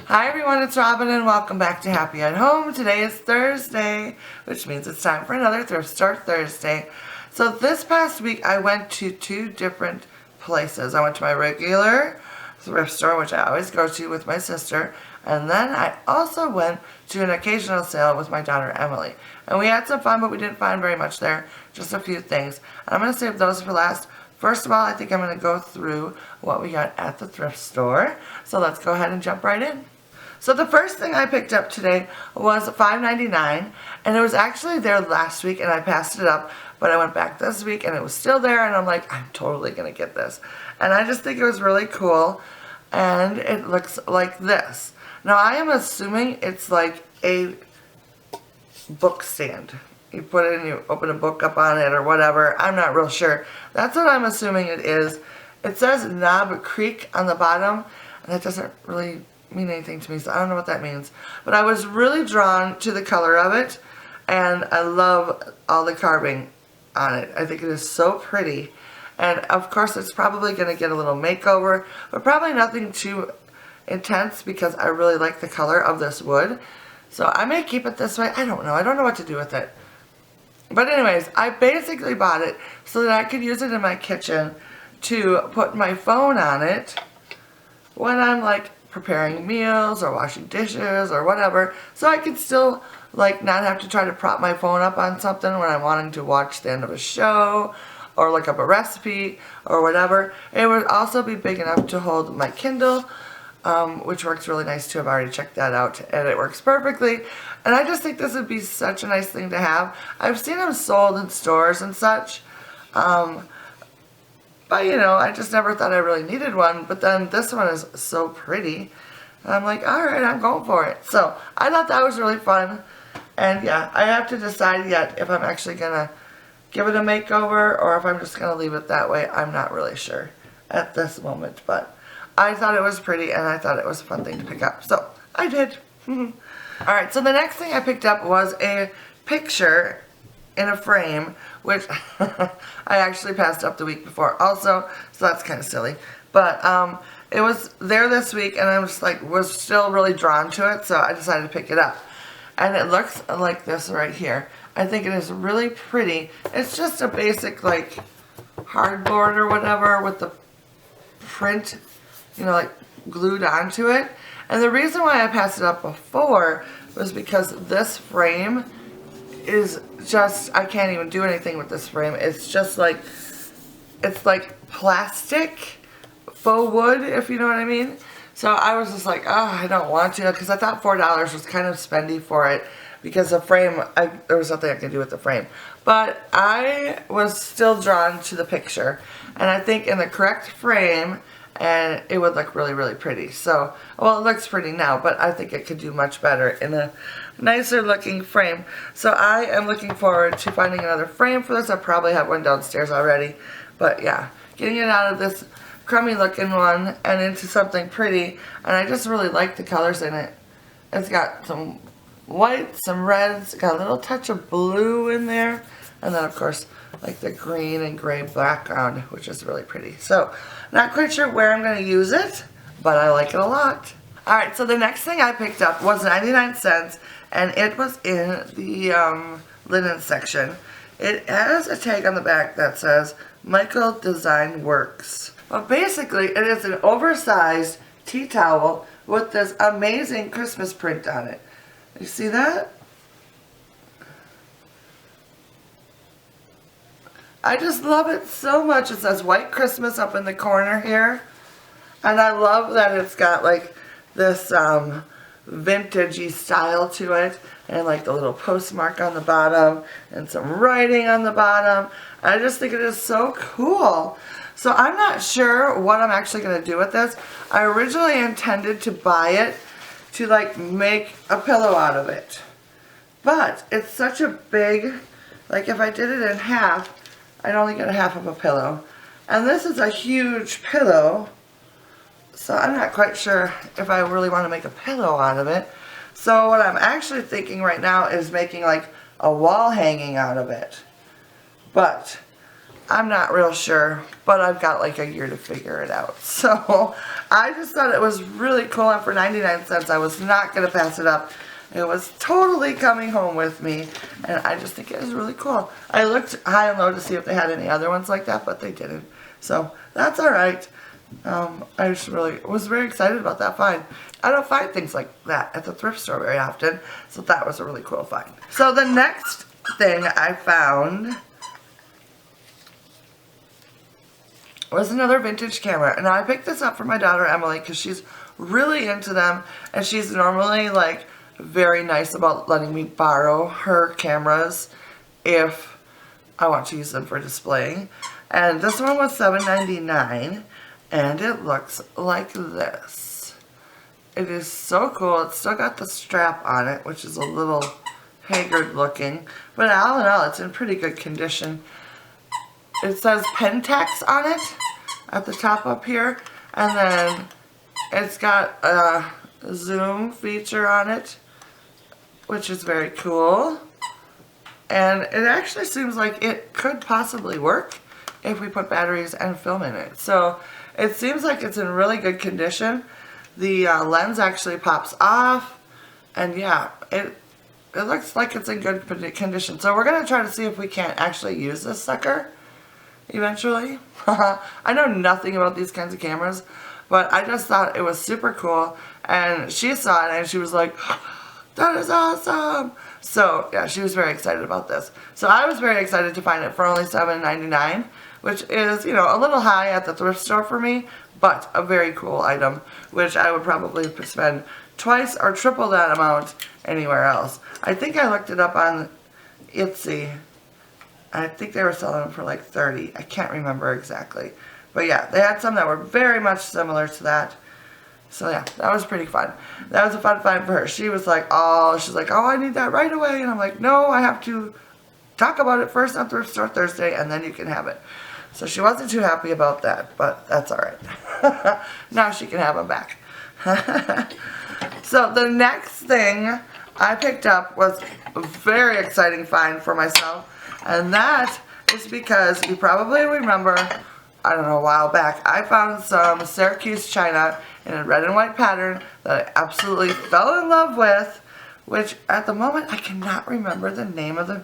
Hi everyone, it's Robin and welcome back to Happy at Home. Today is Thursday, which means it's time for another Thrift Store Thursday. So this past week I went to two different places. I went to my regular thrift store, which I always go to with my sister, and then I also went to an occasional sale with my daughter Emily. And we had some fun, but we didn't find very much there, just a few things. And I'm going to save those for last. First of all, I think I'm going to go through what we got at the thrift store. So let's go ahead and jump right in. So the first thing I picked up today was $5.99, and it was actually there last week and I passed it up, but I went back this week and it was still there and I'm like, I'm totally going to get this. And I just think it was really cool, and it looks like this. Now I am assuming it's like a book stand. You put it in, you open a book up on it or whatever. I'm not real sure. That's what I'm assuming it is. It says Knob Creek on the bottom, and that doesn't really mean anything to me, so I don't know what that means. But I was really drawn to the color of it, and I love all the carving on it. I think it is so pretty. And of course it's probably going to get a little makeover, but probably nothing too intense because I really like the color of this wood. So I may keep it this way. I don't know. I don't know what to do with it. But anyways, I basically bought it so that I could use it in my kitchen to put my phone on it when I'm like preparing meals or washing dishes or whatever, so I could still like not have to try to prop my phone up on something when I'm wanting to watch the end of a show or look up a recipe or whatever. It would also be big enough to hold my Kindle, which works really nice too. I've already checked that out and it works perfectly. And I just think this would be such a nice thing to have. I've seen them sold in stores and such, but you know, I just never thought I really needed one. But then this one is so pretty. And I'm like, alright, I'm going for it. So I thought that was really fun. And yeah, I have to decide yet if I'm actually going to give it a makeover or if I'm just going to leave it that way. I'm not really sure at this moment. But I thought it was pretty and I thought it was a fun thing to pick up. So I did. Alright, so the next thing I picked up was a picture in a frame, which I actually passed up the week before also, so that's kind of silly. But it was there this week and I was still really drawn to it, so I decided to pick it up. And it looks like this right here. I think it is really pretty. It's just a basic like hardboard or whatever with the print, you know, like glued onto it. And the reason why I passed it up before was because this frame is just, I can't even do anything with this frame. It's just like, it's like plastic faux wood, if you know what I mean. So I was just like, oh, I don't want to, because I thought $4 was kind of spendy for it because the frame, there was nothing I could do with the frame. But I was still drawn to the picture, and I think in the correct frame, and it would look really, really pretty. So, well, it looks pretty now, but I think it could do much better in a nicer looking frame. So I am looking forward to finding another frame for this. I probably have one downstairs already, but yeah, getting it out of this crummy looking one and into something pretty. And I just really like the colors in it. It's got some white, some reds, got a little touch of blue in there, and then of course like the green and gray background, which is really pretty. So not quite sure where I'm going to use it, but I like it a lot. Alright, so the next thing I picked up was 99 cents, and it was in the linen section. It has a tag on the back that says Michael Design Works. Well, basically it is an oversized tea towel with this amazing Christmas print on it. You see that? I just love it so much. It says White Christmas up in the corner here. And I love that it's got like this vintagey style to it. And like the little postmark on the bottom. And some writing on the bottom. I just think it is so cool. So I'm not sure what I'm actually going to do with this. I originally intended to buy it to like make a pillow out of it. But it's such a big, like if I did it in half, I'd only get a half of a pillow. And this is a huge pillow, so I'm not quite sure if I really want to make a pillow out of it. So what I'm actually thinking right now is making like a wall hanging out of it. But I'm not real sure, but I've got like a year to figure it out. So I just thought it was really cool, and for 99 cents I was not going to pass it up. It was totally coming home with me, and I just think it is really cool. I looked high and low to see if they had any other ones like that, but they didn't. So that's alright. I just really was very excited about that find. I don't find things like that at the thrift store very often, so that was a really cool find. So the next thing I found was another vintage camera, and I picked this up for my daughter Emily because she's really into them, and she's normally like very nice about letting me borrow her cameras if I want to use them for displaying. And this one was $7.99, and it looks like this. It is so cool. It's still got the strap on it, which is a little haggard looking, but all in all it's in pretty good condition. It says Pentax on it at the top up here, and then it's got a zoom feature on it, which is very cool. And it actually seems like it could possibly work if we put batteries and film in it. So it seems like it's in really good condition. The lens actually pops off, and yeah, it looks like it's in good condition. So we're going to try to see if we can't actually use this sucker eventually. I know nothing about these kinds of cameras, but I just thought it was super cool, and she saw it and she was like, that is awesome. So yeah, she was very excited about this. So I was very excited to find it for only $7.99, which is, you know, a little high at the thrift store for me, but a very cool item, which I would probably spend twice or triple that amount anywhere else. I think I looked it up on Etsy. I think they were selling them for like $30. I can't remember exactly. But yeah, they had some that were very much similar to that. So yeah, that was pretty fun. That was a fun find for her. She was like, oh, I need that right away. And I'm like, no, I have to talk about it first on Thrift Store Thursday, and then you can have it. So she wasn't too happy about that, but that's alright. Now she can have them back. So the next thing I picked up was a very exciting find for myself, and that is because you probably remember, I don't know, a while back, I found some Syracuse china in a red and white pattern that I absolutely fell in love with, which at the moment I cannot remember the name of the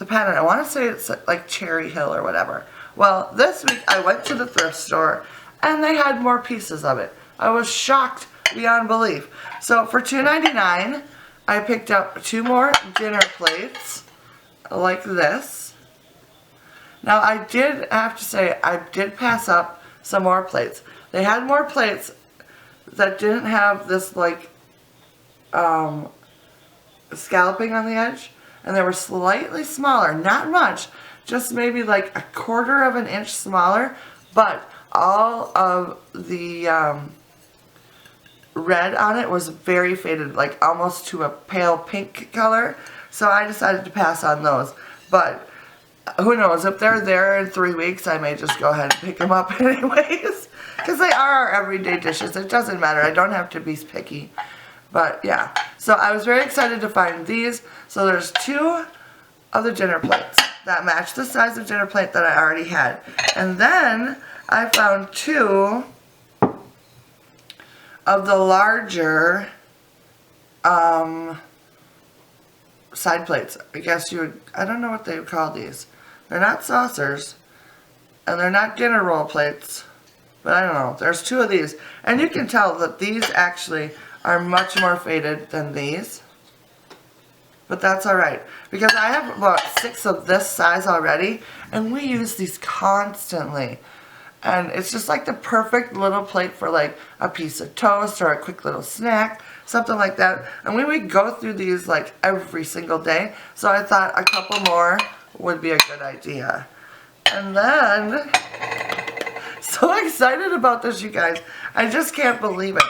pattern. I want to say it's like Cherry Hill or whatever. Well, this week I went to the thrift store and they had more pieces of it. I was shocked beyond belief. So for $2.99, I picked up 2 more dinner plates like this. Now I did have to say, I did pass up some more plates. They had more plates that didn't have this like scalloping on the edge, and they were slightly smaller, not much, just maybe like 1/4 of an inch smaller, but all of the red on it was very faded, like almost to a pale pink color, so I decided to pass on those. But who knows, if they're there in 3 weeks, I may just go ahead and pick them up anyways, because they are our everyday dishes. It doesn't matter, I don't have to be picky. But yeah, so I was very excited to find these. So there's 2 of the dinner plates that match the size of dinner plate that I already had. And then I found 2 of the larger side plates. I guess you would, I don't know what they would call these. They're not saucers, and they're not dinner roll plates, but I don't know. There's 2 of these, and you can tell that these actually are much more faded than these. But that's alright, because I have about 6 of this size already, and we use these constantly. And it's just like the perfect little plate for like a piece of toast or a quick little snack, something like that. And we would go through these like every single day, so I thought a couple more would be a good idea. And then, so excited about this, you guys. I just can't believe it.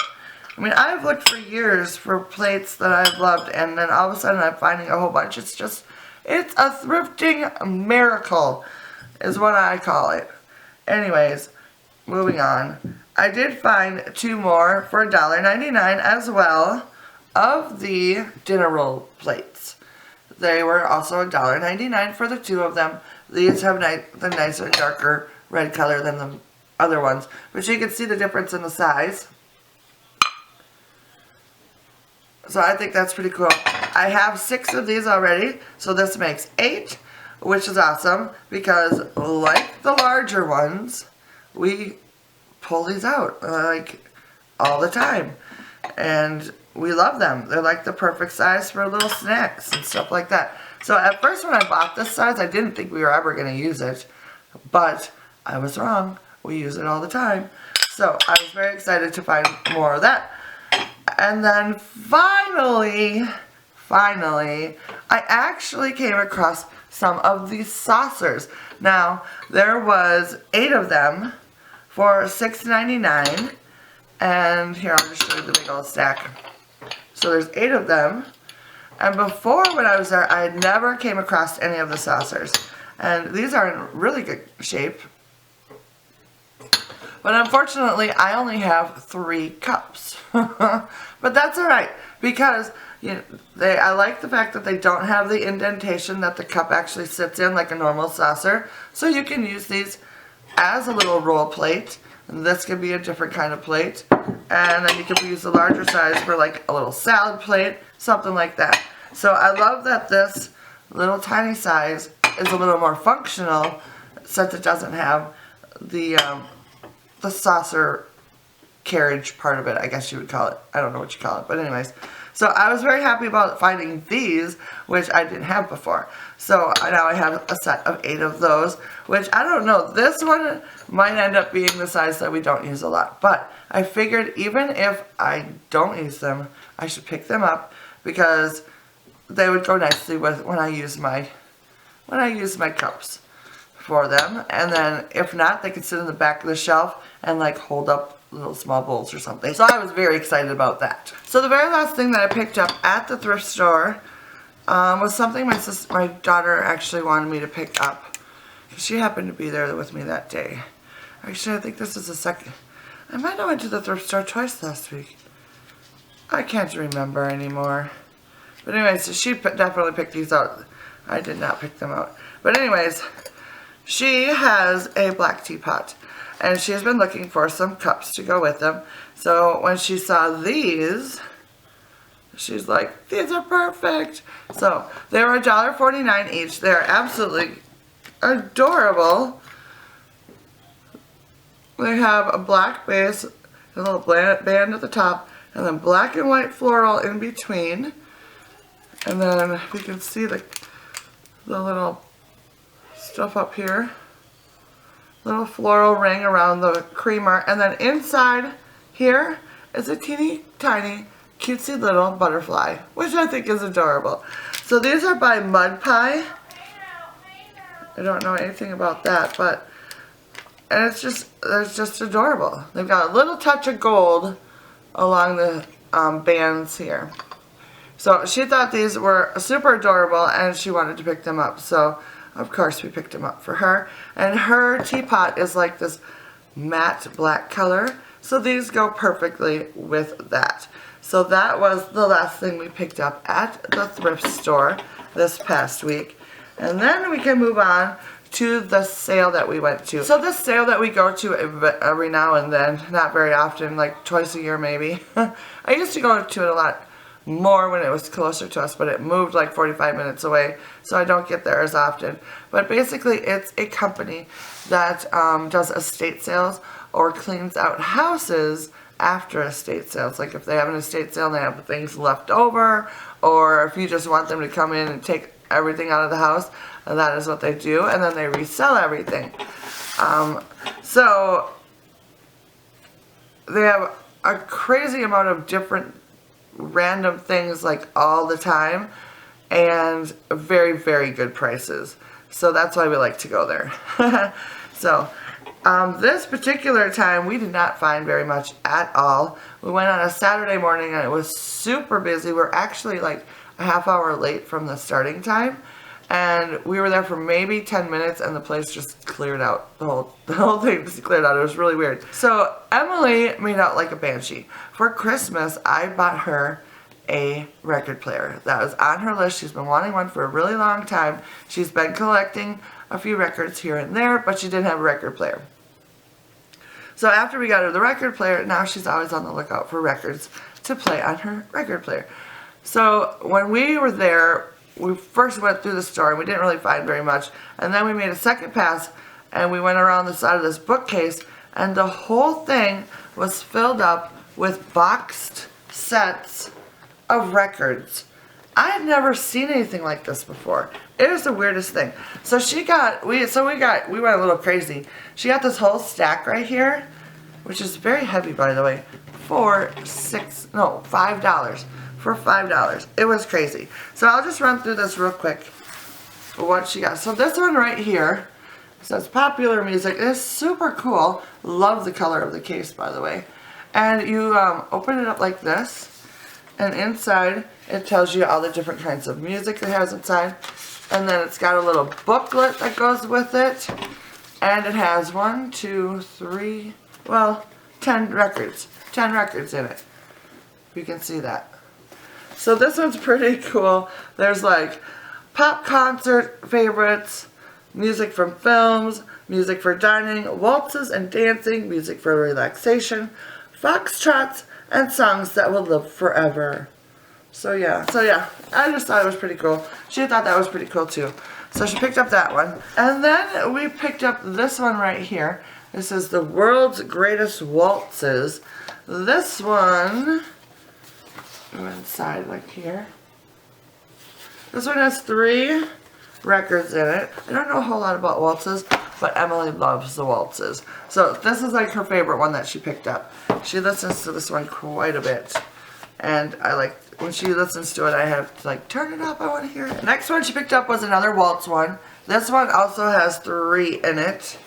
I mean, I've looked for years for plates that I've loved, and then all of a sudden I'm finding a whole bunch. It's a thrifting miracle, is what I call it. Anyways, moving on. I did find 2 more for $1.99 as well of the dinner roll plates. They were also $1.99 for the 2 of them. These have the nicer, darker red color than the other ones. But you can see the difference in the size. So I think that's pretty cool. I have 6 of these already, so this makes 8, which is awesome because like the larger ones, we pull these out like all the time. And we love them. They're like the perfect size for little snacks and stuff like that. So at first when I bought this size, I didn't think we were ever going to use it. But I was wrong. We use it all the time. So I was very excited to find more of that. And then finally, I actually came across some of these saucers. Now, there was 8 of them for $6.99. And here, I'll just show you the big old stack. So there's 8 of them. And before when I was there, I had never came across any of the saucers. And these are in really good shape. But unfortunately, I only have 3 cups. But that's alright, because I like the fact that they don't have the indentation that the cup actually sits in like a normal saucer. So you can use these as a little roll plate. And this could be a different kind of plate. And then you could use the larger size for like a little salad plate, something like that. So I love that this little tiny size is a little more functional since it doesn't have the saucer carriage part of it, I guess you would call it. I don't know what you call it, but anyways. So I was very happy about finding these, which I didn't have before. So now I have a set of 8 of those, which I don't know. This one might end up being the size that we don't use a lot. But I figured even if I don't use them, I should pick them up because they would go nicely with when I use my cups for them. And then if not, they could sit in the back of the shelf and like hold up little small bowls or something. So I was very excited about that. So the very last thing that I picked up at the thrift store was something my daughter actually wanted me to pick up. She happened to be there with me that day. Actually, I think this is the second. I might have went to the thrift store twice last week. I can't remember anymore. But anyways, she definitely picked these out. I did not pick them out. But anyways, she has a black teapot. And she has been looking for some cups to go with them. So when she saw these, she's like, these are perfect. So they were $1.49 each. They're absolutely adorable. They have a black base, a little band at the top, and then black and white floral in between. And then you can see the little stuff up here. Little floral ring around the creamer, and then inside here is a teeny tiny cutesy little butterfly, which I think is adorable. So these are by Mud Pie. I don't know anything about that, but and it's just adorable. They've got a little touch of gold along the bands here. So she thought these were super adorable and she wanted to pick them up. So of course we picked them up for her. And her teapot is like this matte black color. So these go perfectly with that. So that was the last thing we picked up at the thrift store this past week. And then we can move on to the sale that we went to. So this sale that we go to every now and then, not very often, like twice a year maybe. I used to go to it a lot more when it was closer to us, but it moved like 45 minutes away, so I don't get there as often. But basically it's a company that does estate sales or cleans out houses after estate sales. Like if they have an estate sale and they have things left over, or if you just want them to come in and take everything out of the house, that is what they do, and then they resell everything. So they have a crazy amount of different random things like all the time, and very, very good prices. So that's why we like to go there. So this particular time we did not find very much at all. We went on a Saturday morning and it was super busy. We're actually like a half hour late from the starting time, and we were there for maybe 10 minutes and the place just cleared out. The whole thing just cleared out. It was really weird. So Emily made out like a banshee. For Christmas, I bought her a record player. That was on her list. She's been wanting one for a really long time. She's been collecting a few records here and there, but she didn't have a record player. So after we got her the record player, now she's always on the lookout for records to play on her record player. So when we were there, we first went through the store and we didn't really find very much. And then we made a second pass and we went around the side of this bookcase, and the whole thing was filled up with boxed sets of records. I had never seen anything like this before. It was the weirdest thing. So we went a little crazy. She got this whole stack right here, which is very heavy, by the way, for $5. For $5. It was crazy. So I'll just run through this real quick for what she got. So this one right here says popular music. It's super cool. Love the color of the case, by the way. And you open it up like this, and inside it tells you all the different kinds of music it has inside. And then it's got a little booklet that goes with it. And it has 10 records. 10 records in it. You can see that. So this one's pretty cool. There's like pop concert favorites, music from films, music for dining, waltzes and dancing, music for relaxation, foxtrots, and songs that will live forever. So yeah, I just thought it was pretty cool. She thought that was pretty cool too. So she picked up that one. And then we picked up this one right here. This is the World's Greatest Waltzes. This one, go inside like here. This one has 3 records in it. I don't know a whole lot about waltzes, but Emily loves the waltzes. So this is like her favorite one that she picked up. She listens to this one quite a bit. And I like, when she listens to it, I have to like, turn it up, I want to hear it. The next one she picked up was another waltz one. This one also has 3 in it.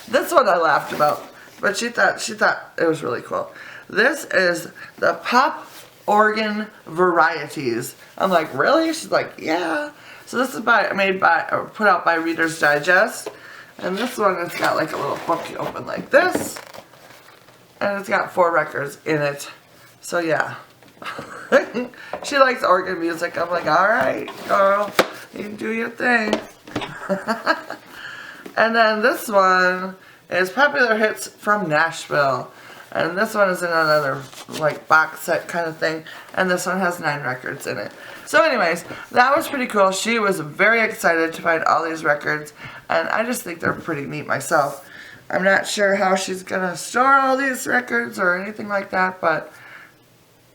This one I laughed about, but she thought it was really cool. This is the Pop Organ Varieties. I'm like, really? She's like, yeah. So this is put out by Reader's Digest. And this one has got like a little book you open like this. And it's got 4 records in it. So yeah. She likes organ music. I'm like, alright, girl. You can do your thing. And then this one is Popular Hits from Nashville. And this one is in another like box set kind of thing. And this one has 9 records in it. So anyways, that was pretty cool. She was very excited to find all these records. And I just think they're pretty neat myself. I'm not sure how she's going to store all these records or anything like that. But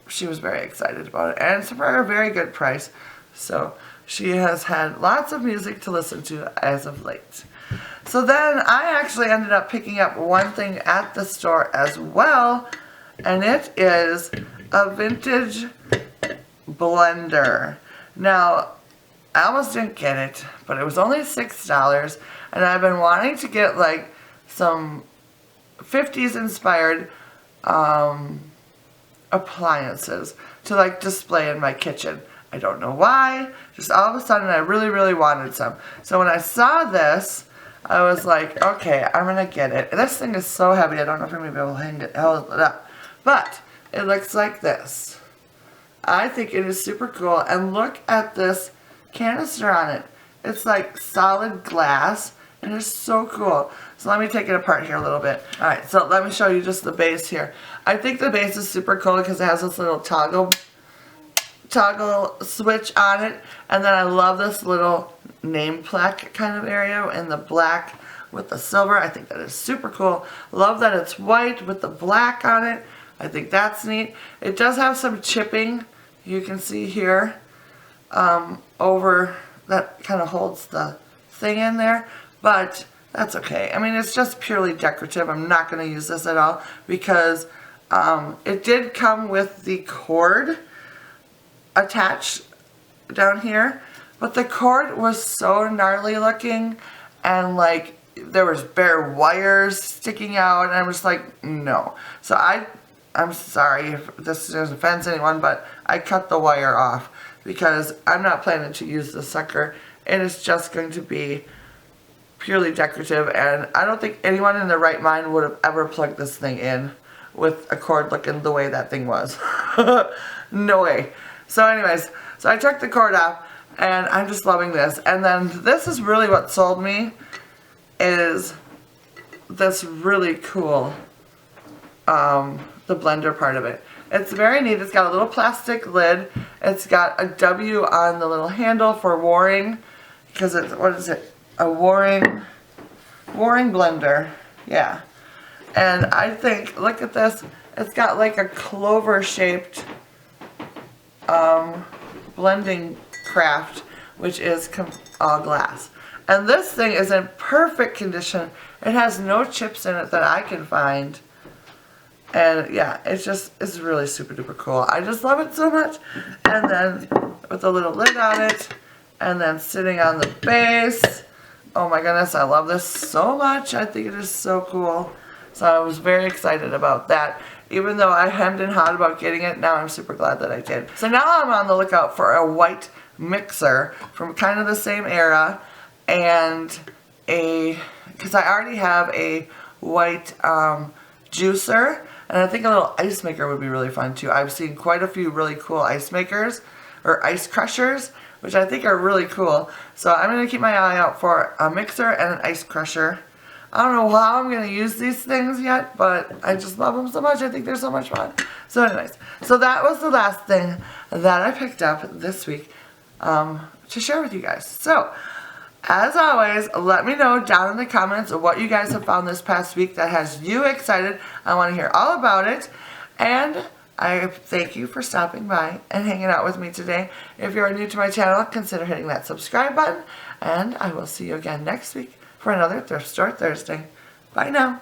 she was very excited about it. And it's for a very good price. So she has had lots of music to listen to as of late. So then I actually ended up picking up one thing at the store as well, and it is a vintage blender. Now, I almost didn't get it, but it was only $6, and I've been wanting to get like some 50s inspired appliances to like display in my kitchen. I don't know why, just all of a sudden I really, really wanted some. So when I saw this, I was like, okay, I'm going to get it. And this thing is so heavy, I don't know if I'm going to be able to hold it up. But it looks like this. I think it is super cool. And look at this canister on it. It's like solid glass. And it's so cool. So let me take it apart here a little bit. Alright, so let me show you just the base here. I think the base is super cool because it has this little toggle switch on it, and then I love this little name plaque kind of area in the black with the silver. I think that is super cool. Love that it's white with the black on it. I think that's neat. It does have some chipping, you can see here, over that kind of holds the thing in there, but that's okay. I mean, it's just purely decorative. I'm not going to use this at all because it did come with the cord attached down here, but the cord was so gnarly looking, and like there was bare wires sticking out, and I was like, no. So I'm sorry if this doesn't offend anyone, but I cut the wire off because I'm not planning to use this sucker. It is just going to be purely decorative, and I don't think anyone in their right mind would have ever plugged this thing in with a cord looking the way that thing was. No way. So anyways, so I took the cord off, And I'm just loving this. And then this is really what sold me, is this really cool, the blender part of it. It's very neat. It's got a little plastic lid. It's got a W on the little handle for Waring, because it's, what is it? A Waring blender. Yeah. And I think, look at this. It's got like a clover shaped blending craft, which is all glass. And this thing is in perfect condition. It has no chips in it that I can find. And yeah, it's really super duper cool. I just love it so much. And then with a little lid on it, and then sitting on the base. Oh my goodness, I love this so much. I think it is so cool. So I was very excited about that. Even though I hemmed and hawed about getting it, now I'm super glad that I did. So now I'm on the lookout for a white mixer from kind of the same era, and because I already have a white juicer, and I think a little ice maker would be really fun too. I've seen quite a few really cool ice makers, or ice crushers, which I think are really cool. So I'm going to keep my eye out for a mixer and an ice crusher. I don't know how I'm going to use these things yet, but I just love them so much. I think they're so much fun. So anyways, so that was the last thing that I picked up this week to share with you guys. So, as always, let me know down in the comments what you guys have found this past week that has you excited. I want to hear all about it. And I thank you for stopping by and hanging out with me today. If you are new to my channel, consider hitting that subscribe button. And I will see you again next week for another Thrift Store Thursday. Bye now.